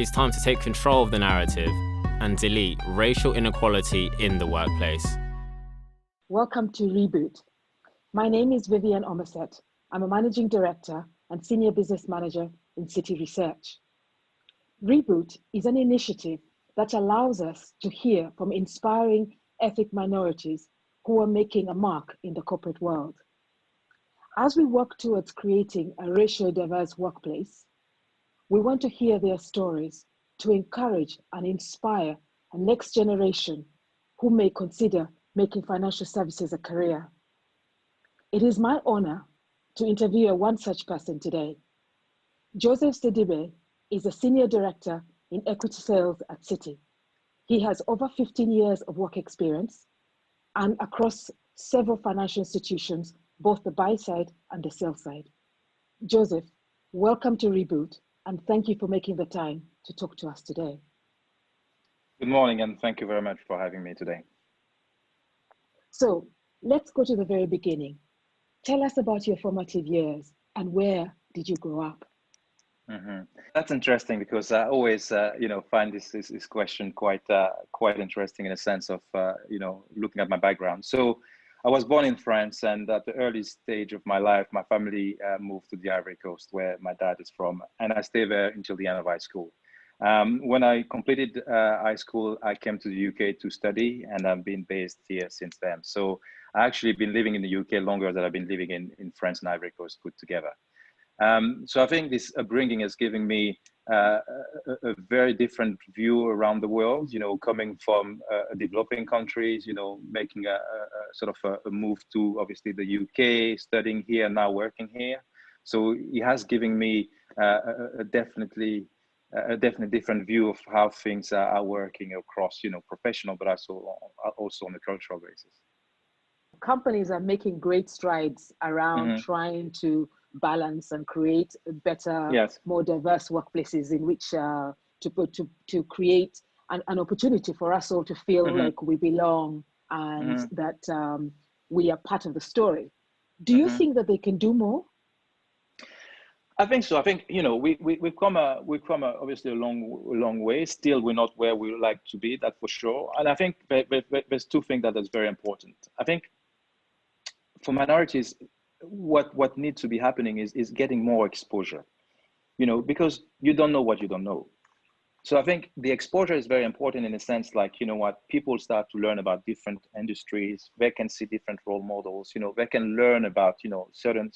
It's time to take control of the narrative and delete racial inequality in the workplace. Welcome to Reboot. My name is Vivienne Omaset. I'm a managing director and senior business manager in City Research. Reboot is an initiative that allows us to hear from inspiring ethnic minorities who are making a mark in the corporate world. As we work towards creating a racially diverse workplace, we want to hear their stories to encourage and inspire a next generation who may consider making financial services a career. It is my honor to interview one such person today. Joseph Sidibe is a senior director in equity sales at Citi. He has over 15 years of work experience and across several financial institutions, both the buy side and the sell side. Joseph, welcome to Reboot, and thank you for making the time to talk to us today. Good morning, and thank you very much for having me today. So let's go to the very beginning. Tell us about your formative years and where did you grow up? That's interesting because I always, find this question quite interesting in a sense of, looking at my background. So I was born in France, and at the early stage of my life, my family moved to the Ivory Coast, where my dad is from, and I stayed there until the end of high school. When I completed high school, I came to the UK to study, and I've been based here since then. So I actually been living in the UK longer than I've been living in France and Ivory Coast put together. So I think this upbringing has given me a very different view around the world, coming from developing countries, making a sort of a move to obviously the UK, studying here, now working here. So it has given me a definitely different view of how things are working across, professional, but also on a cultural basis. Companies are making great strides around trying to balance and create better, more diverse workplaces in which to create an opportunity for us all to feel like we belong and that we are part of the story. Do you think that they can do more? I think so. I think we've come obviously a long way. Still, we're not where we would like to be. That for sure. And I think there's two things that is very important. I think for minorities, what needs to be happening is getting more exposure. Because you don't know what you don't know. So I think the exposure is very important in a sense, like, people start to learn about different industries, they can see different role models, they can learn about, certain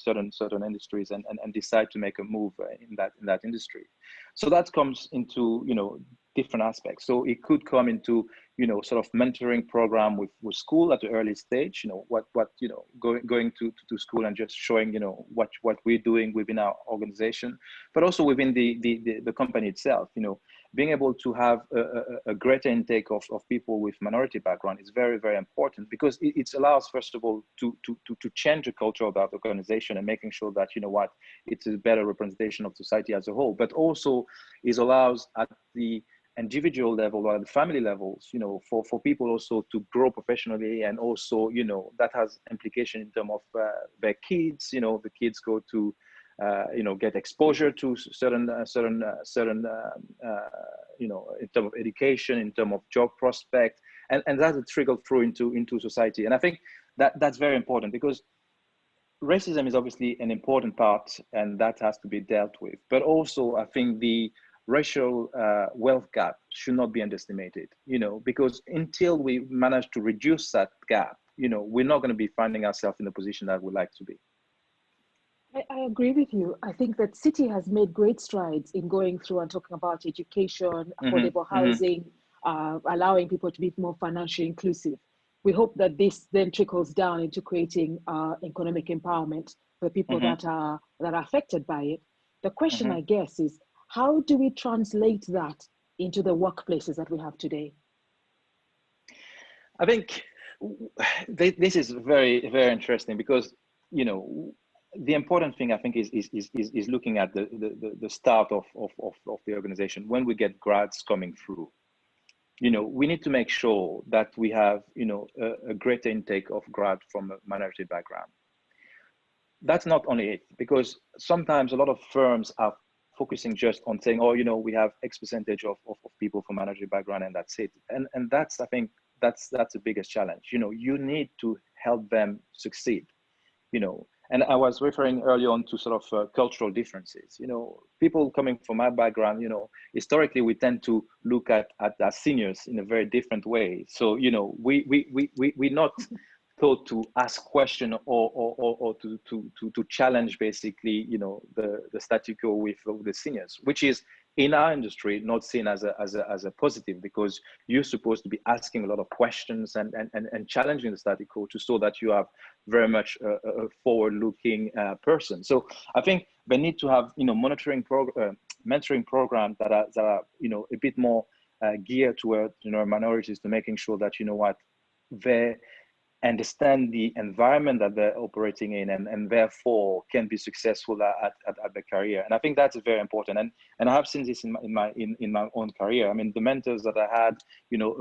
industries and decide to make a move in that industry. So that comes into, different aspects. So it could come into, sort of mentoring program with school at the early stage, going to school and just showing, what we're doing within our organization, but also within the company itself, being able to have a greater intake of people with minority background is very, very important because it allows, first of all, to change the culture of that organization and making sure that, it's a better representation of society as a whole, but also it allows at the individual level or the family levels, for people also to grow professionally, and also, that has implication in terms of their kids. The kids go to get exposure to certain in terms of education, in terms of job prospect, and that trickle through into society. And I think that's very important because racism is obviously an important part, and that has to be dealt with. But also, I think the racial wealth gap should not be underestimated, because until we manage to reduce that gap, we're not going to be finding ourselves in the position that we'd like to be. I agree with you. I think that Citi has made great strides in going through and talking about education, affordable housing, allowing people to be more financially inclusive. We hope that this then trickles down into creating economic empowerment for people that are affected by it. The question, I guess, is how do we translate that into the workplaces that we have today? I think this is very, very interesting because, the important thing I think is looking at the start of the organization. When we get grads coming through, we need to make sure that we have, a greater intake of grad from a minority background. That's not only it, because sometimes a lot of firms are focusing just on saying, oh, we have X percentage of people from minority background and that's it. And that's, I think, that's the biggest challenge. You need to help them succeed, And I was referring earlier on to sort of cultural differences. People coming from my background, historically we tend to look at our seniors in a very different way. So, we're not taught to ask question or to challenge basically, the status quo with the seniors, which is in our industry not seen as a positive, because you're supposed to be asking a lot of questions and challenging the status quo to show that you have very much a forward-looking person. So I think they need to have mentoring programs that are a bit more geared toward minorities, to making sure that they understand the environment that they're operating in, and therefore can be successful at their career. And I think that's very important. And I have seen this in my own career. I mean, the mentors that I had,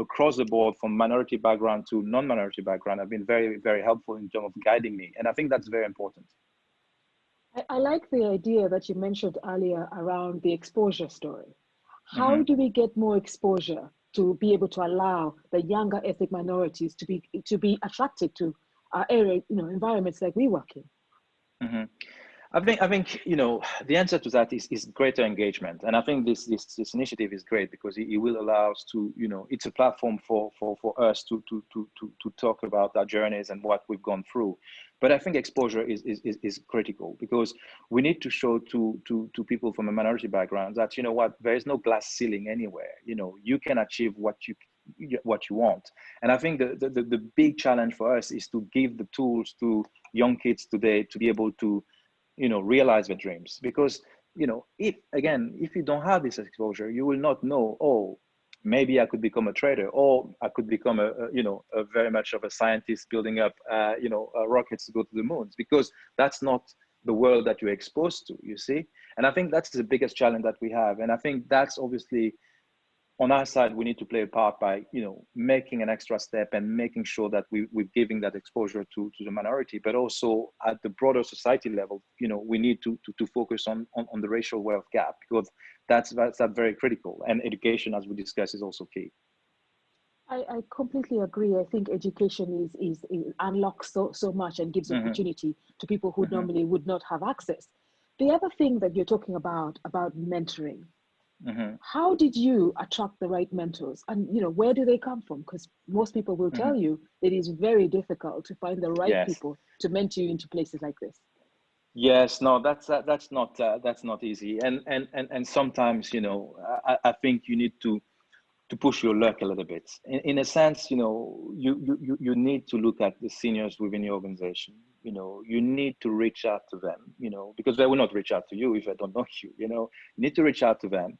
across the board, from minority background to non-minority background, have been very, very helpful in terms of guiding me. And I think that's very important. I like the idea that you mentioned earlier around the exposure story. How do we get more exposure to be able to allow the younger ethnic minorities to be attracted to our area, environments like we work in? I think the answer to that is greater engagement, and I think this initiative is great because it will allow us to it's a platform for us to talk about our journeys and what we've gone through. But I think exposure is critical, because we need to show to people from a minority background that there is no glass ceiling anywhere. You can achieve what you want. And I think the big challenge for us is to give the tools to young kids today to be able to realize their dreams. Because if you don't have this exposure, you will not know, oh, maybe I could become a trader, or I could become a very much of a scientist building up rockets to go to the moons, because that's not the world that you're exposed to, you see. And I think that's the biggest challenge that we have. And I think that's obviously, on our side, we need to play a part by making an extra step and making sure that we're giving that exposure to the minority, but also at the broader society level, we need to focus on the racial wealth gap, because that's very critical. And education, as we discussed, is also key. I completely agree. I think education is unlocks so much and gives opportunity to people who normally would not have access. The other thing that you're talking about mentoring. How did you attract the right mentors, and where do they come from? Because most people will tell you it is very difficult to find the right people to mentor you into places like this. Yes, no, that's not easy, and sometimes I think you need to push your luck a little bit. In a sense, you need to look at the seniors within your organization. You need to reach out to them, because they will not reach out to you if they don't know you. You need to reach out to them,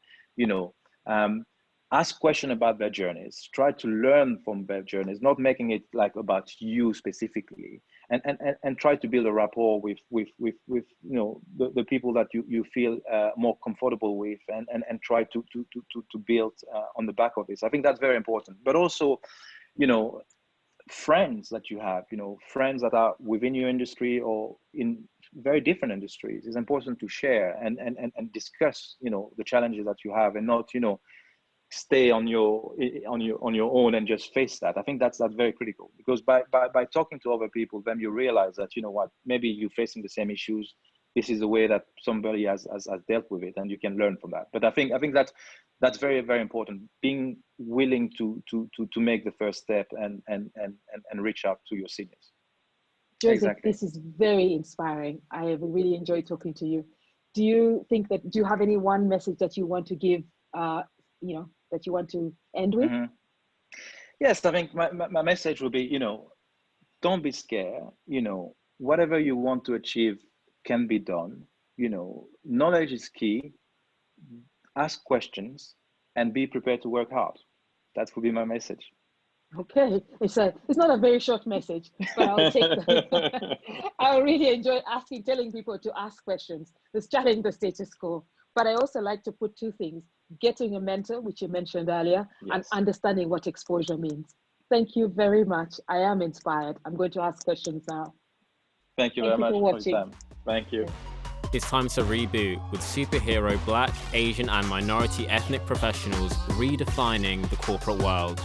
ask questions about their journeys, try to learn from their journeys, not making it like about you specifically, and try to build a rapport with the people that you feel more comfortable with, and try to build on the back of this. I think that's very important. But also, friends that you have, friends that are within your industry or in very different industries, is important to share and discuss, the challenges that you have, and not, stay on your own and just face that. I think that's very critical, because by talking to other people, then you realize that, maybe you're facing the same issues. This is the way that somebody has dealt with it, and you can learn from that. But I think that's very, very important, being willing to make the first step and reach out to your seniors. Joseph, exactly. This is very inspiring. I have really enjoyed talking to you. Do you have any one message that you want to give, that you want to end with? Yes, I think my message will be, don't be scared. Whatever you want to achieve can be done. Knowledge is key. Ask questions and be prepared to work hard. That would be my message. Okay, it's not a very short message, but I'll take that. I really enjoy telling people to ask questions, to challenge the status quo. But I also like to put two things: getting a mentor, which you mentioned earlier, and understanding what exposure means. Thank you very much. I am inspired. I'm going to ask questions now. Thank you very much for your time. Thank you. It's time to reboot with superhero Black, Asian and minority ethnic professionals redefining the corporate world.